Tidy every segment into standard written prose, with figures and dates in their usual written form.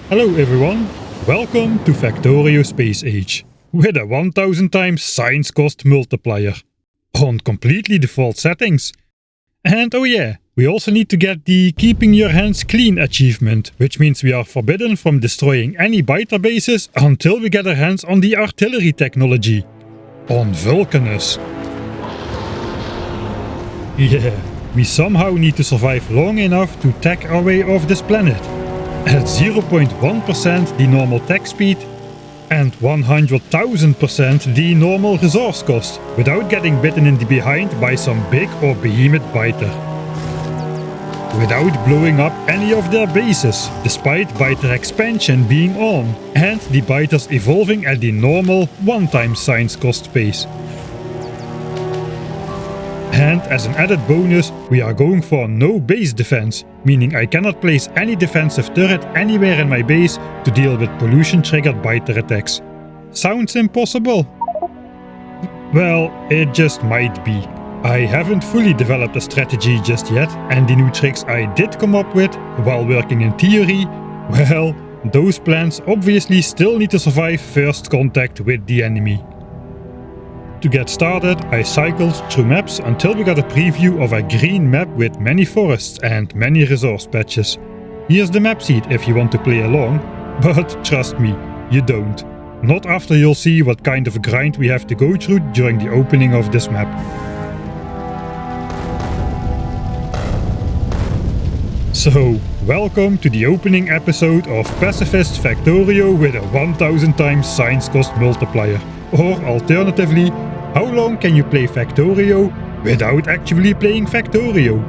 Hello everyone, welcome to Factorio Space Age, with a 1000 times science cost multiplier, on completely default settings. And oh yeah, we also need to get the Keeping Your Hands Clean achievement, which means we are forbidden from destroying any biter bases until we get our hands on the artillery technology, on Vulcanus. Yeah, we somehow need to survive long enough to tech our way off this planet. At 0.1% the normal tech speed and 100,000% the normal resource cost, without getting bitten in the behind by some big or behemoth biter. Without blowing up any of their bases, despite biter expansion being on, and the biters evolving at the normal 1x science cost pace. And as an added bonus, we are going for no base defense, meaning I cannot place any defensive turret anywhere in my base to deal with pollution-triggered biter attacks. Sounds impossible? Well, it just might be. I haven't fully developed a strategy just yet, and the new tricks I did come up with while working in theory, well, those plans obviously still need to survive first contact with the enemy. To get started, I cycled through maps until we got a preview of a green map with many forests and many resource patches. Here's the map sheet if you want to play along, but trust me, you don't. Not after you'll see what kind of a grind we have to go through during the opening of this map. So, welcome to the opening episode of Pacifist Factorio with a 1000 times science cost multiplier. Or alternatively, how long can you play Factorio without actually playing Factorio?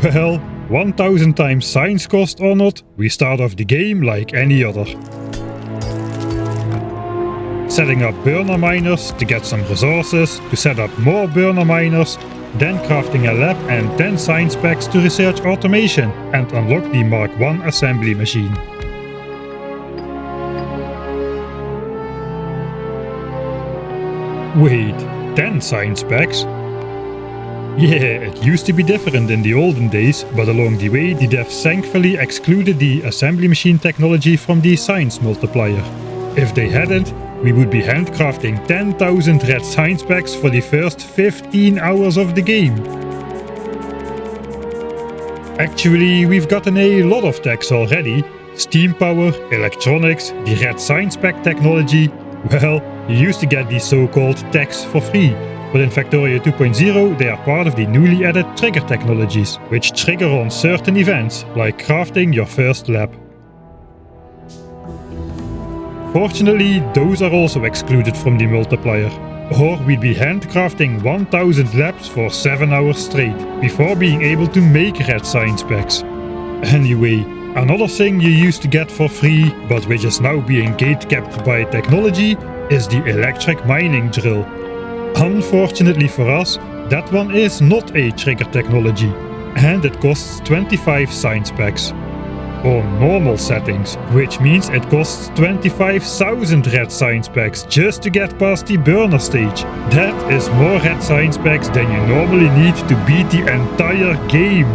Well, 1000 times science cost or not, we start off the game like any other. Setting up burner miners to get some resources, to set up more burner miners, then crafting a lab and 10 science packs to research automation and unlock the Mark I assembly machine. Wait, 10 science packs? Yeah, it used to be different in the olden days, but along the way the devs thankfully excluded the assembly machine technology from the science multiplier. If they hadn't, we would be handcrafting 10,000 red science packs for the first 15 hours of the game. Actually, we've gotten a lot of techs already. Steam power, electronics, the red science pack technology. Well, you used to get these so-called techs for free, but in Factorio 2.0 they are part of the newly added trigger technologies, which trigger on certain events, like crafting your first lab. Fortunately, those are also excluded from the multiplier, or we'd be handcrafting 1000 labs for 7 hours straight, before being able to make red science packs. Anyway, another thing you used to get for free, but which is now being gate-kept by technology, is the electric mining drill. Unfortunately for us, that one is not a trigger technology, and it costs 25 science packs. On normal settings, which means it costs 25,000 red science packs just to get past the burner stage. That is more red science packs than you normally need to beat the entire game.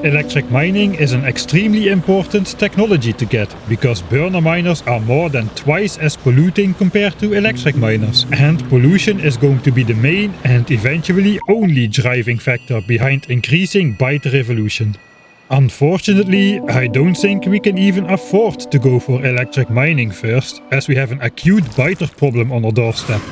Electric mining is an extremely important technology to get, because burner miners are more than twice as polluting compared to electric miners. And pollution is going to be the main and eventually only driving factor behind increasing byte revolution. Unfortunately, I don't think we can even afford to go for electric mining first, as we have an acute byter problem on our doorstep.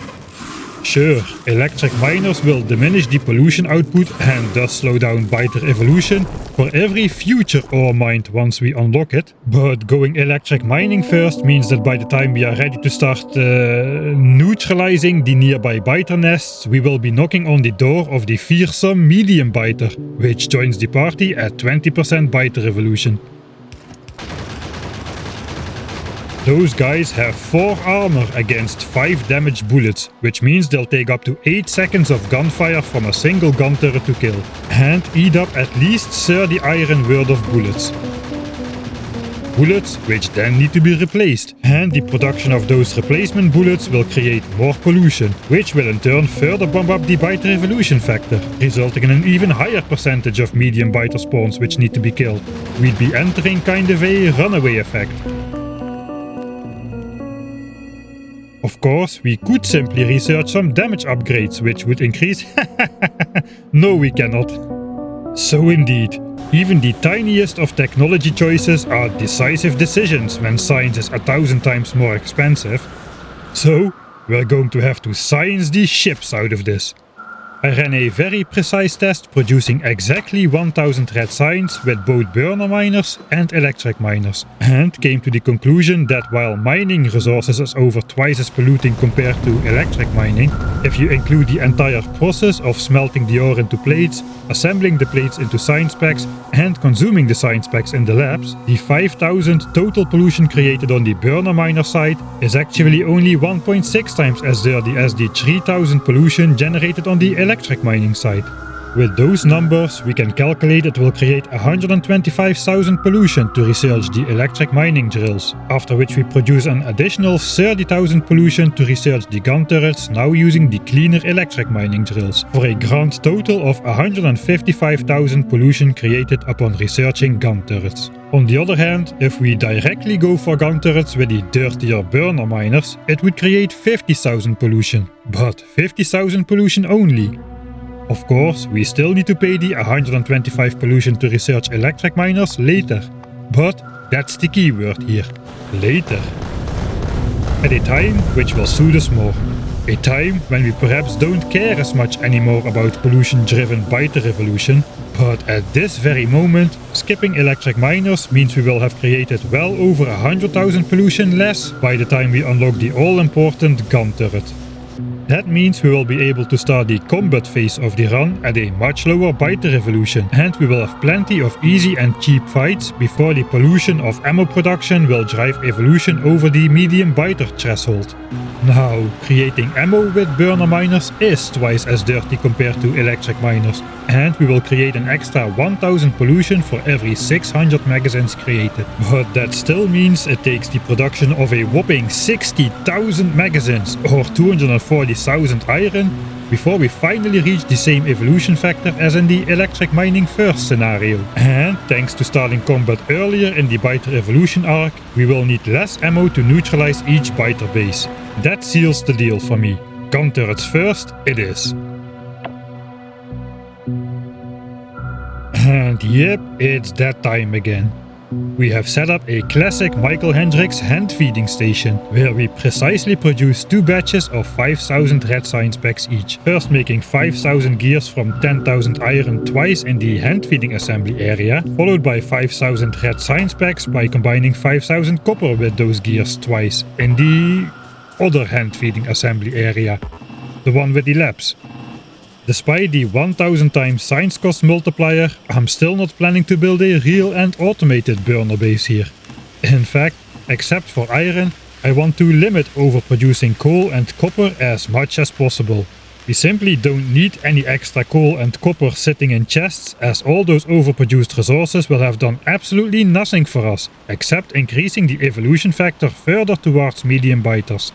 Sure, electric miners will diminish the pollution output and thus slow down byter evolution for every future ore mined once we unlock it, but going electric mining first means that by the time we are ready to start neutralizing the nearby byter nests, we will be knocking on the door of the fearsome medium byter, which joins the party at 20% byter evolution. Those guys have 4 armor against 5 damaged bullets, which means they'll take up to 8 seconds of gunfire from a single gun turret to kill, and eat up at least 30 iron worth of bullets. Bullets which then need to be replaced, and the production of those replacement bullets will create more pollution, which will in turn further bump up the byter evolution factor, resulting in an even higher percentage of medium byter spawns which need to be killed. We'd be entering kind of a runaway effect. Of course, we could simply research some damage upgrades which would increase. No, we cannot. So indeed, even the tiniest of technology choices are decisive decisions when science is 1,000 times more expensive. So, we're going to have to science the ships out of this. I ran a very precise test producing exactly 1000 red signs with both burner miners and electric miners, and came to the conclusion that while mining resources is over twice as polluting compared to electric mining, if you include the entire process of smelting the ore into plates, assembling the plates into science packs, and consuming the science packs in the labs, the 5000 total pollution created on the burner miner side is actually only 1.6 times as dirty as the 3000 pollution generated on the electric mining side. With those numbers, we can calculate it will create 125,000 pollution to research the electric mining drills, after which we produce an additional 30,000 pollution to research the gun turrets now using the cleaner electric mining drills, for a grand total of 155,000 pollution created upon researching gun turrets. On the other hand, if we directly go for gun turrets with the dirtier burner miners, it would create 50,000 pollution, but 50,000 pollution only. Of course, we still need to pay the 125 pollution to research electric miners later. But that's the keyword here. Later. At a time which will suit us more. A time when we perhaps don't care as much anymore about pollution-driven byter evolution, but at this very moment, skipping electric miners means we will have created well over 100,000 pollution less by the time we unlock the all-important gun turret. That means we will be able to start the combat phase of the run at a much lower byter evolution, and we will have plenty of easy and cheap fights before the pollution of ammo production will drive evolution over the medium byter threshold. Now, creating ammo with burner miners is twice as dirty compared to electric miners, and we will create an extra 1000 pollution for every 600 magazines created. But that still means it takes the production of a whopping 60,000 magazines or 240,000 iron before we finally reach the same evolution factor as in the electric mining first scenario. And thanks to starting combat earlier in the byter evolution arc, we will need less ammo to neutralize each byter base. That seals the deal for me. Gun turrets first, it is. And yep, it's that time again. We have set up a classic Michael Hendricks hand feeding station, where we precisely produce 2 batches of 5000 red science packs each, first making 5000 gears from 10,000 iron twice in the hand feeding assembly area, followed by 5000 red science packs by combining 5000 copper with those gears twice in the other hand feeding assembly area, the one with the labs. Despite the 1000 times science cost multiplier, I'm still not planning to build a real and automated burner base here. In fact, except for iron, I want to limit overproducing coal and copper as much as possible. We simply don't need any extra coal and copper sitting in chests, as all those overproduced resources will have done absolutely nothing for us, except increasing the evolution factor further towards medium biters.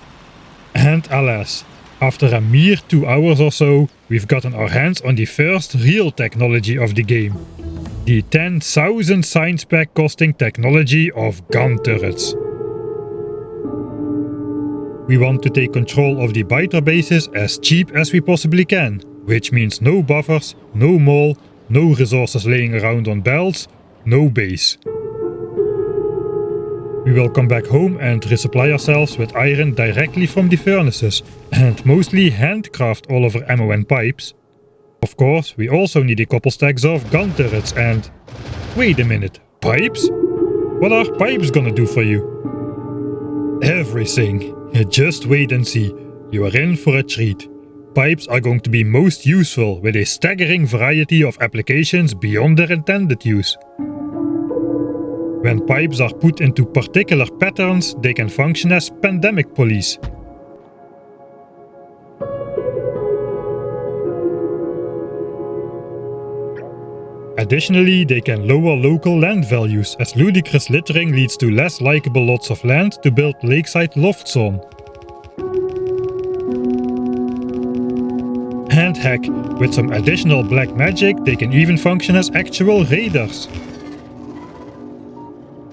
And alas, after a mere 2 hours or so, we've gotten our hands on the first real technology of the game. the 10,000 science pack costing technology of gun turrets. We want to take control of the biter bases as cheap as we possibly can, which means no buffers, no mall, no resources laying around on belts, no base. We will come back home and resupply ourselves with iron directly from the furnaces, and mostly handcraft all of our ammo and pipes. Of course, we also need a couple stacks of gun turrets and... Wait a minute, pipes? What are pipes gonna do for you? Everything. Just wait and see. You are in for a treat. Pipes are going to be most useful with a staggering variety of applications beyond their intended use. When pipes are put into particular patterns, they can function as pandemic police. Additionally, they can lower local land values, as ludicrous littering leads to less likeable lots of land to build lakeside lofts on. And heck, with some additional black magic, they can even function as actual raiders.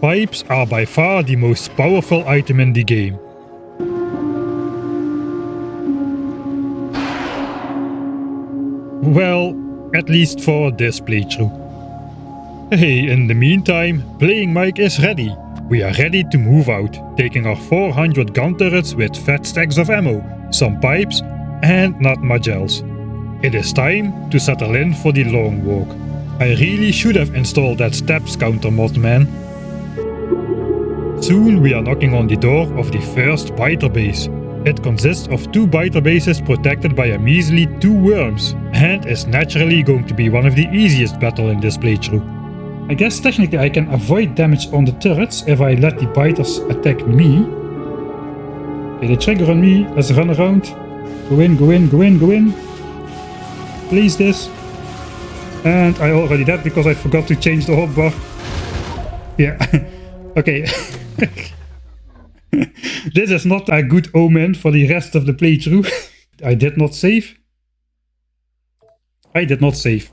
Pipes are by far the most powerful item in the game. Well, at least for this playthrough. Hey, in the meantime, Playing Mike is ready. We are ready to move out, taking our 400 gun turrets with fat stacks of ammo, some pipes, and not much else. It is time to settle in for the long walk. I really should have installed that steps counter mod, man. Soon we are knocking on the door of the first biter base. It consists of 2 biter bases protected by a measly 2 worms, and is naturally going to be one of the easiest battles in this playthrough. I guess technically I can avoid damage on the turrets if I let the biters attack me. Okay, they trigger on me, let's run around. Go in, go in, go in, go in. Place this. And I already did because I forgot to change the hotbar. Yeah, okay. This is not a good omen for the rest of the playthrough. I did not save. I did not save.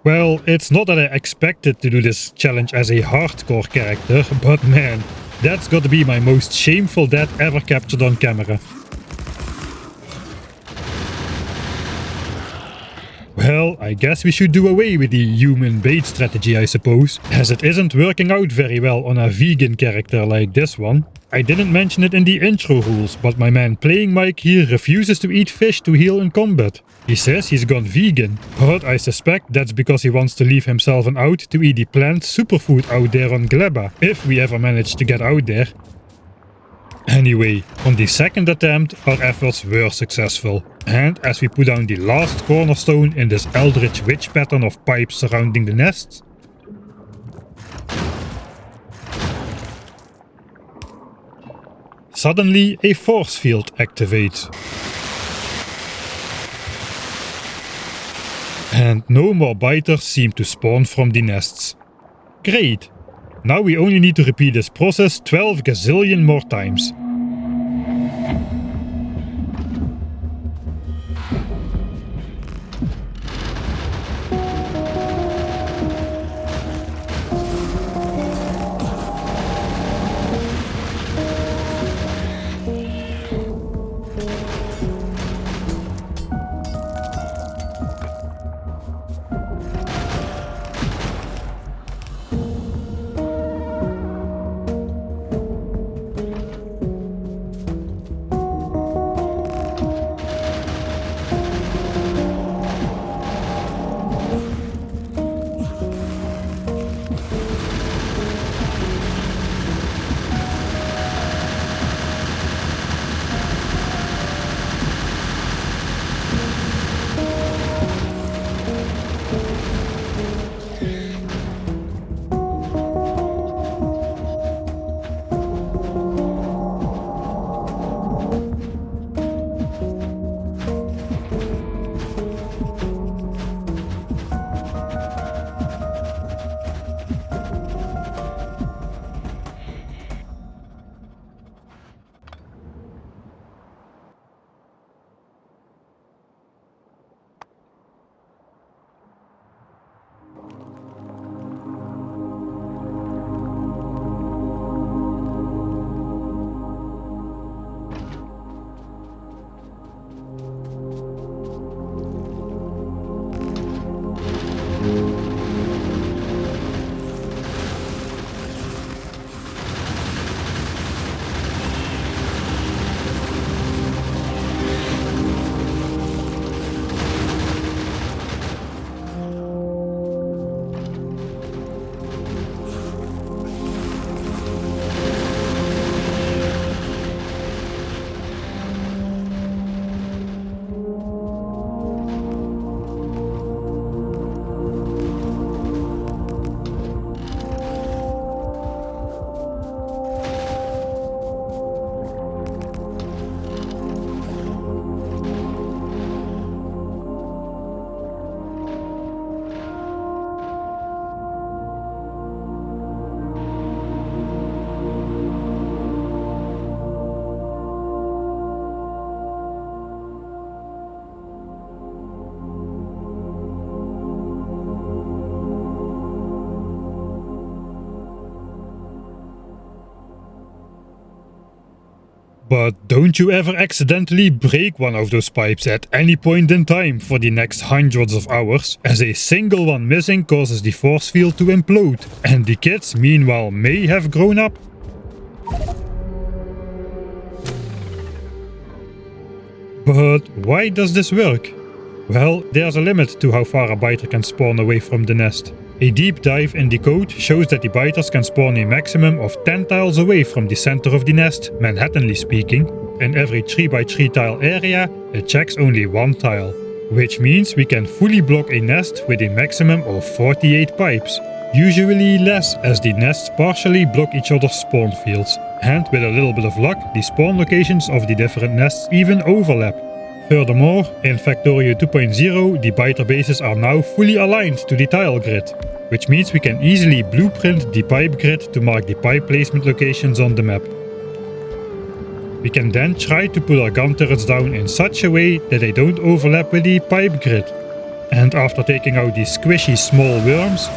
Well, it's not that I expected to do this challenge as a hardcore character, but man, that's gotta be my most shameful death ever captured on camera. Well, I guess we should do away with the human bait strategy, I suppose, as it isn't working out very well on a vegan character like this one. I didn't mention it in the intro rules, but my man Playing Mike here refuses to eat fish to heal in combat. He says he's gone vegan, but I suspect that's because he wants to leave himself an out to eat the plant superfood out there on Gleba, if we ever manage to get out there. Anyway, on the second attempt, our efforts were successful, and as we put down the last cornerstone in this eldritch witch pattern of pipes surrounding the nests, suddenly a force field activates. And no more biters seem to spawn from the nests. Great! Now we only need to repeat this process 12 gazillion more times. But don't you ever accidentally break one of those pipes at any point in time for the next hundreds of hours, as a single one missing causes the force field to implode, and the kids meanwhile may have grown up. But why does this work? Well, there's a limit to how far a biter can spawn away from the nest. A deep dive in the code shows that the biters can spawn a maximum of 10 tiles away from the center of the nest, Manhattanly speaking. In every 3x3 tile area, it checks only one tile, which means we can fully block a nest with a maximum of 48 pipes. Usually less, as the nests partially block each other's spawn fields, and with a little bit of luck, the spawn locations of the different nests even overlap. Furthermore, in Factorio 2.0, the biter bases are now fully aligned to the tile grid, which means we can easily blueprint the pipe grid to mark the pipe placement locations on the map. We can then try to put our gun turrets down in such a way that they don't overlap with the pipe grid. And after taking out these squishy small worms,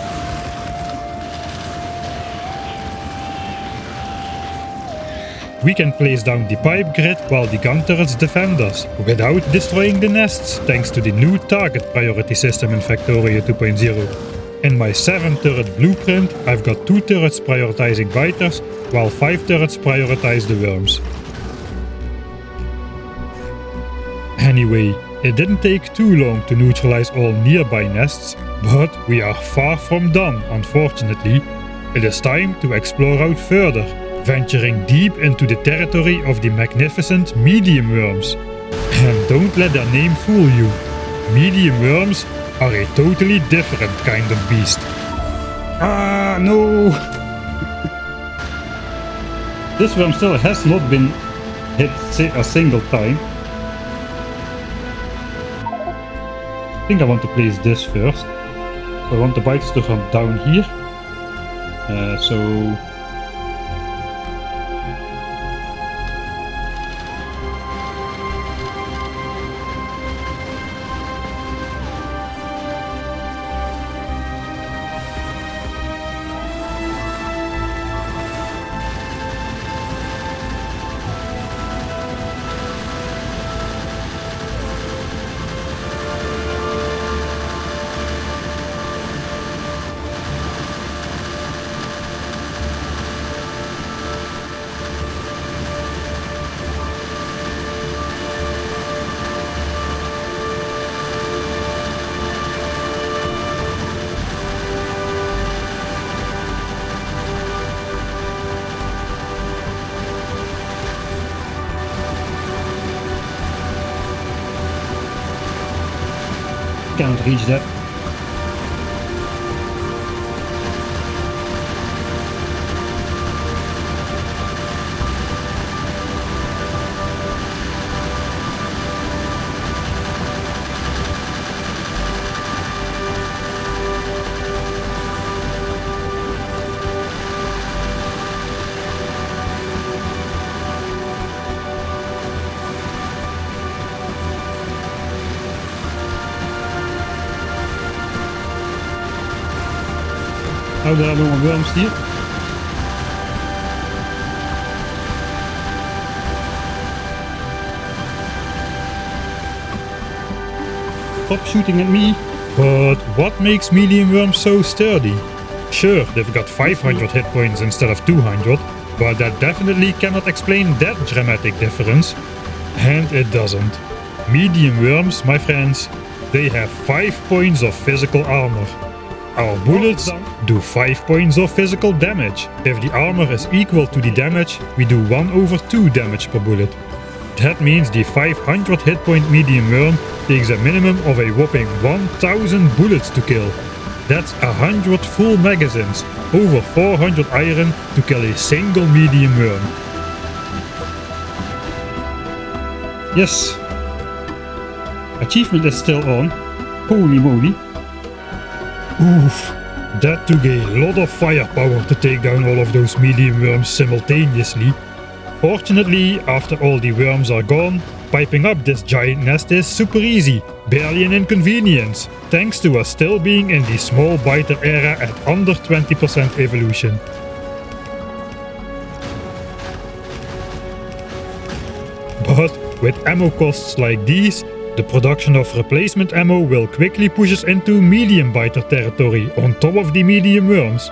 we can place down the pipe grid while the gun turrets defend us, without destroying the nests, thanks to the new target priority system in Factorio 2.0. In my 7 turret blueprint, I've got 2 turrets prioritizing biters, while 5 turrets prioritize the worms. Anyway, it didn't take too long to neutralize all nearby nests, but we are far from done, unfortunately. It is time to explore out further, venturing deep into the territory of the magnificent medium worms. And don't let their name fool you. Medium worms are a totally different kind of beast. Ah, no! This worm still has not been hit a single time. I think I want to place this first. So I want the biters to run down here. So cannot reach that. Nou, daar hebben we een worms hier. Stop shooting at me. But what makes medium worms so sturdy? Sure, they've got 500 hit points instead of 200, but that definitely cannot explain that dramatic difference. And it doesn't. Medium worms, my friends, they have 5 points of physical armor. Our bullets do 5 points of physical damage. If the armor is equal to the damage, we do 1/2 damage per bullet. That means the 500 hit point medium worm takes a minimum of a whopping 1000 bullets to kill. That's 100 full magazines, over 400 iron to kill a single medium worm. Yes. Achievement is still on. Holy moly. Oof, that took a lot of firepower to take down all of those medium worms simultaneously. Fortunately, after all the worms are gone, piping up this giant nest is super easy, barely an inconvenience, thanks to us still being in the small biter era at under 20% evolution. With ammo costs like these, the production of replacement ammo will quickly push us into medium biter territory on top of the medium worms.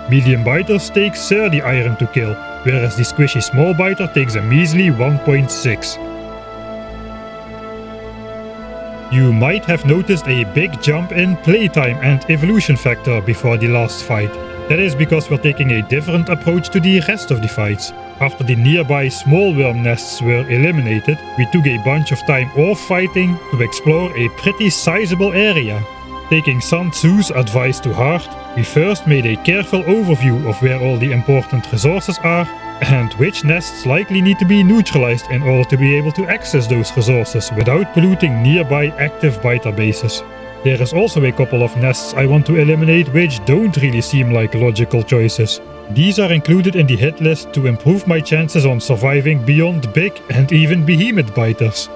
Medium biters take 30 iron to kill, whereas the squishy small biter takes a measly 1.6. You might have noticed a big jump in playtime and evolution factor before the last fight. That is because we're taking a different approach to the rest of the fights. After the nearby small worm nests were eliminated, we took a bunch of time off fighting to explore a pretty sizable area. Taking Sun Tzu's advice to heart, we first made a careful overview of where all the important resources are and which nests likely need to be neutralized in order to be able to access those resources without polluting nearby active biter bases. There is also a couple of nests I want to eliminate which don't really seem like logical choices. These are included in the hit list to improve my chances on surviving beyond big and even behemoth biters.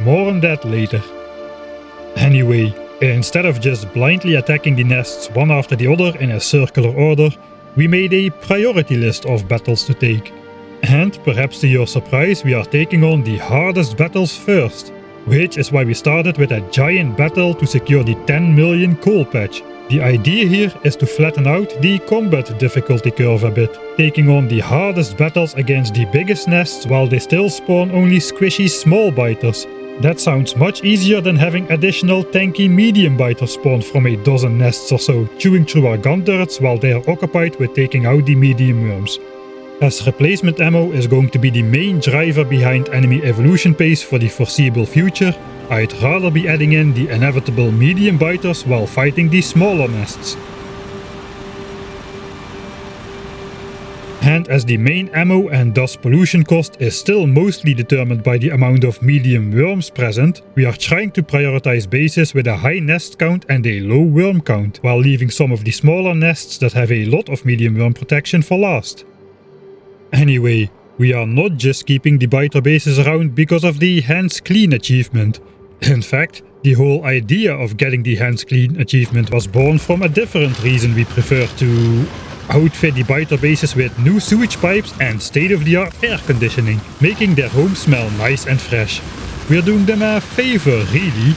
More on that later. Anyway, instead of just blindly attacking the nests one after the other in a circular order, we made a priority list of battles to take. And perhaps to your surprise, we are taking on the hardest battles first, which is why we started with a giant battle to secure the 10 million coal patch. The idea here is to flatten out the combat difficulty curve a bit, taking on the hardest battles against the biggest nests while they still spawn only squishy small biters. That sounds much easier than having additional tanky medium biters spawn from a dozen nests or so, chewing through our gun turrets while they are occupied with taking out the medium worms. As replacement ammo is going to be the main driver behind enemy evolution pace for the foreseeable future, I'd rather be adding in the inevitable medium biters while fighting the smaller nests. And as the main ammo and thus pollution cost is still mostly determined by the amount of medium worms present, we are trying to prioritize bases with a high nest count and a low worm count, while leaving some of the smaller nests that have a lot of medium worm protection for last. Anyway, we are not just keeping the biter bases around because of the hands clean achievement. In fact, the whole idea of getting the hands clean achievement was born from a different reason. We prefer to outfit the biter bases with new sewage pipes and state-of-the-art air conditioning, making their homes smell nice and fresh. We're doing them a favor, really.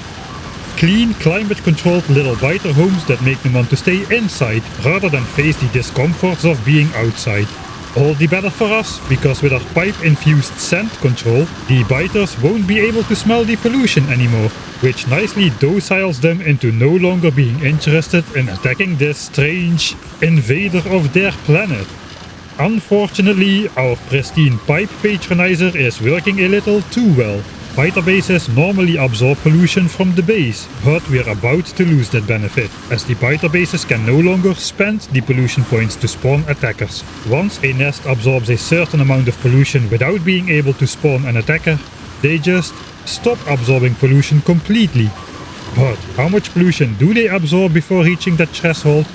Clean, climate-controlled little biter homes that make them want to stay inside rather than face the discomforts of being outside. All the better for us, because with our pipe-infused scent control, the biters won't be able to smell the pollution anymore, which nicely dociles them into no longer being interested in attacking this strange invader of their planet. Unfortunately, our pristine pipe patronizer is working a little too well. Biter bases normally absorb pollution from the base, but we are about to lose that benefit, as the biter bases can no longer spend the pollution points to spawn attackers. Once a nest absorbs a certain amount of pollution without being able to spawn an attacker, they just stop absorbing pollution completely. But how much pollution do they absorb before reaching that threshold?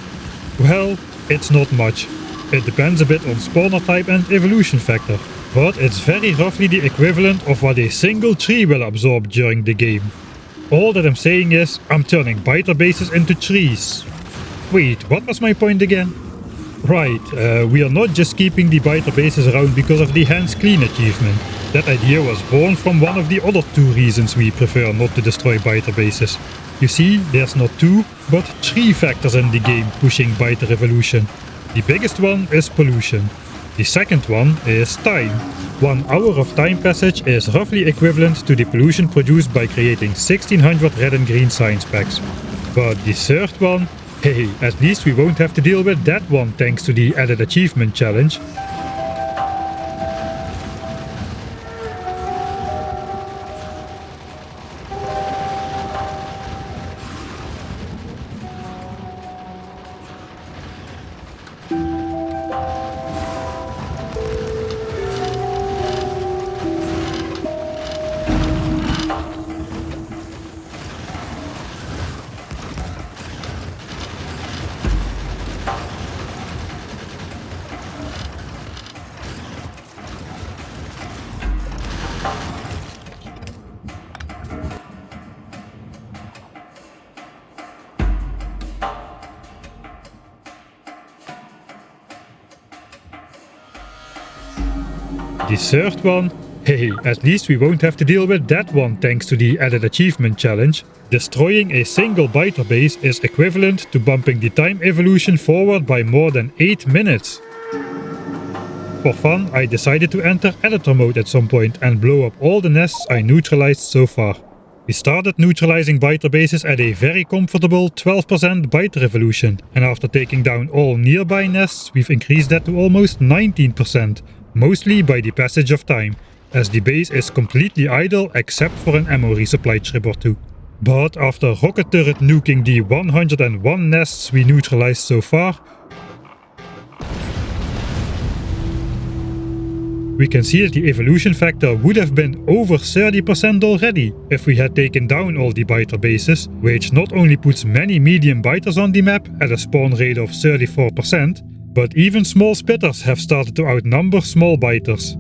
Well, it's not much. It depends a bit on spawner type and evolution factor, but it's very roughly the equivalent of what a single tree will absorb during the game. All that I'm saying is, I'm turning biter bases into trees. Wait, what was my point again? Right, we are not just keeping the biter bases around because of the hands clean achievement. That idea was born from one of the other two reasons we prefer not to destroy biter bases. You see, there's not two, but three factors in the game pushing biter evolution. The biggest one is pollution. The second one is time. 1 hour of time passage is roughly equivalent to the pollution produced by creating 1600 red and green science packs. But the third one, hey, at least we won't have to deal with that one thanks to the added achievement challenge. The third one, Hey, at least we won't have to deal with that one thanks to the added achievement challenge. Destroying a single biter base is equivalent to bumping the time evolution forward by more than 8 minutes. For fun, I decided to enter editor mode at some point and blow up all the nests I neutralized so far. We started neutralizing biter bases at a very comfortable 12% biter evolution, and after taking down all nearby nests, we've increased that to almost 19%, mostly by the passage of time, as the base is completely idle except for an ammo resupply trip or two. But after rocket turret nuking the 101 nests we neutralized so far, we can see that the evolution factor would have been over 30% already if we had taken down all the biter bases, which not only puts many medium biters on the map at a spawn rate of 34%, but even small spitters have started to outnumber small biters.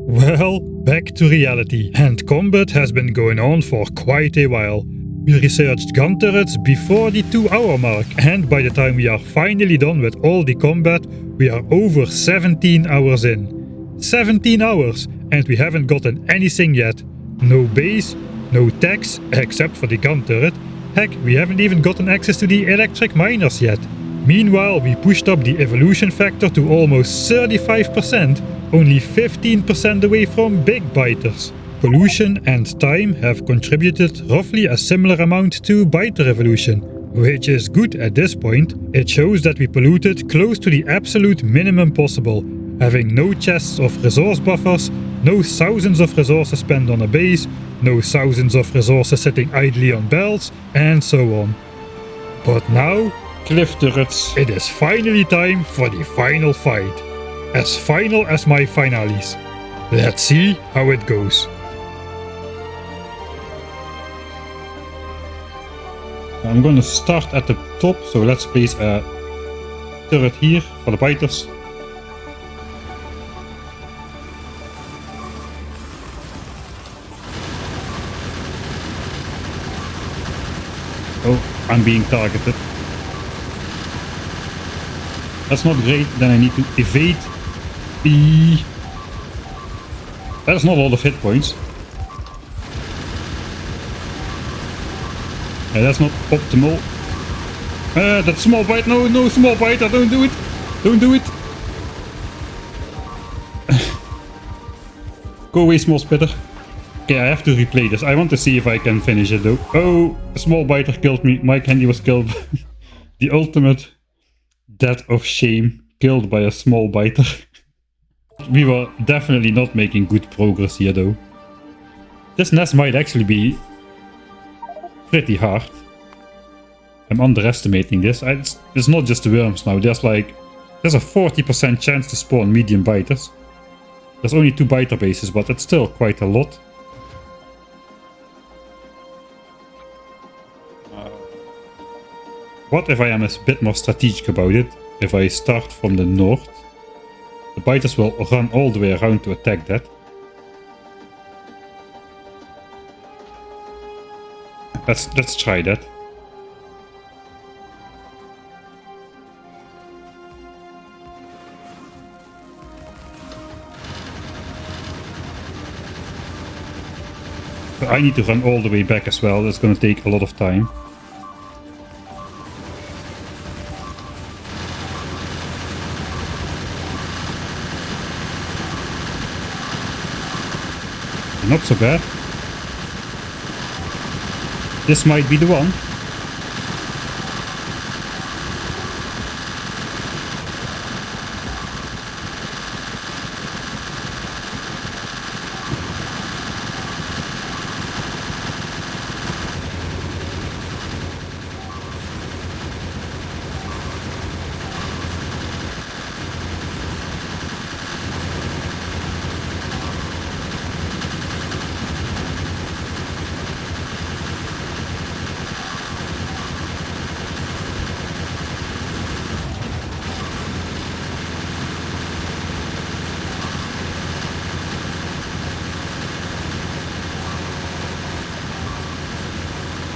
Well, back to reality, and combat has been going on for quite a while. We researched gun turrets before the 2-hour mark, and by the time we are finally done with all the combat, we are over 17 hours in. 17 hours, and we haven't gotten anything yet. No base, no techs, except for the gun turret. Heck, we haven't even gotten access to the electric miners yet. Meanwhile, we pushed up the evolution factor to almost 35%, only 15% away from big biters. Pollution and time have contributed roughly a similar amount to biter evolution, which is good at this point. It shows that we polluted close to the absolute minimum possible, having no chests of resource buffers, no thousands of resources spent on a base, no thousands of resources sitting idly on belts, and so on. But now, cliff turrets, it is finally time for the final fight. As final as my finales. Let's see how it goes. I'm gonna start at the top, so let's place a turret here for the biters. Oh, I'm being targeted. That's not great, then I need to evade. That's not a lot of hit points. Yeah, that's not optimal. That small bite, no small biter, don't do it. Don't do it. Go away, small spitter. Okay, I have to replay this. I want to see if I can finish it though. Oh, a small biter killed me. My candy was killed. The ultimate death of shame. Killed by a small biter. We were definitely not making good progress here though. This nest might actually be pretty hard. I'm underestimating this. It's not just the worms now. There's a 40% chance to spawn medium biters. There's only 2 biter bases, but it's still quite a lot. What if I am a bit more strategic about it? If I start from the north, the biters will run all the way around to attack that. Let's try that. I need to run all the way back as well. That's going to take a lot of time. Not so bad. This might be the one.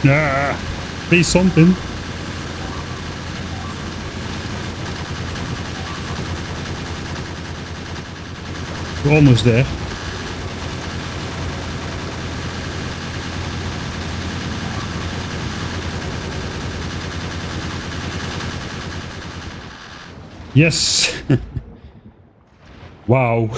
Ah, please something. We're almost there. Yes. Wow.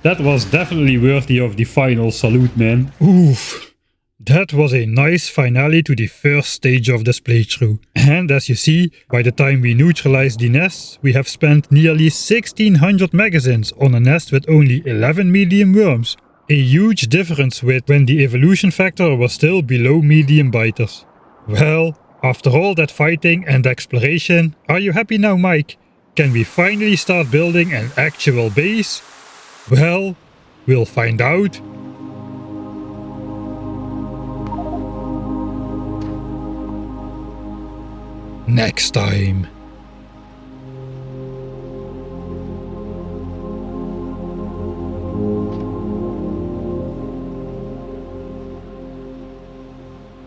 That was definitely worthy of the final salute, man. Oof. That was a nice finale to the first stage of this playthrough. And as you see, by the time we neutralized the nests, we have spent nearly 1600 magazines on a nest with only 11 medium worms. A huge difference with when the evolution factor was still below medium biters. Well, after all that fighting and exploration, are you happy now, Mike? Can we finally start building an actual base? Well, we'll find out next time.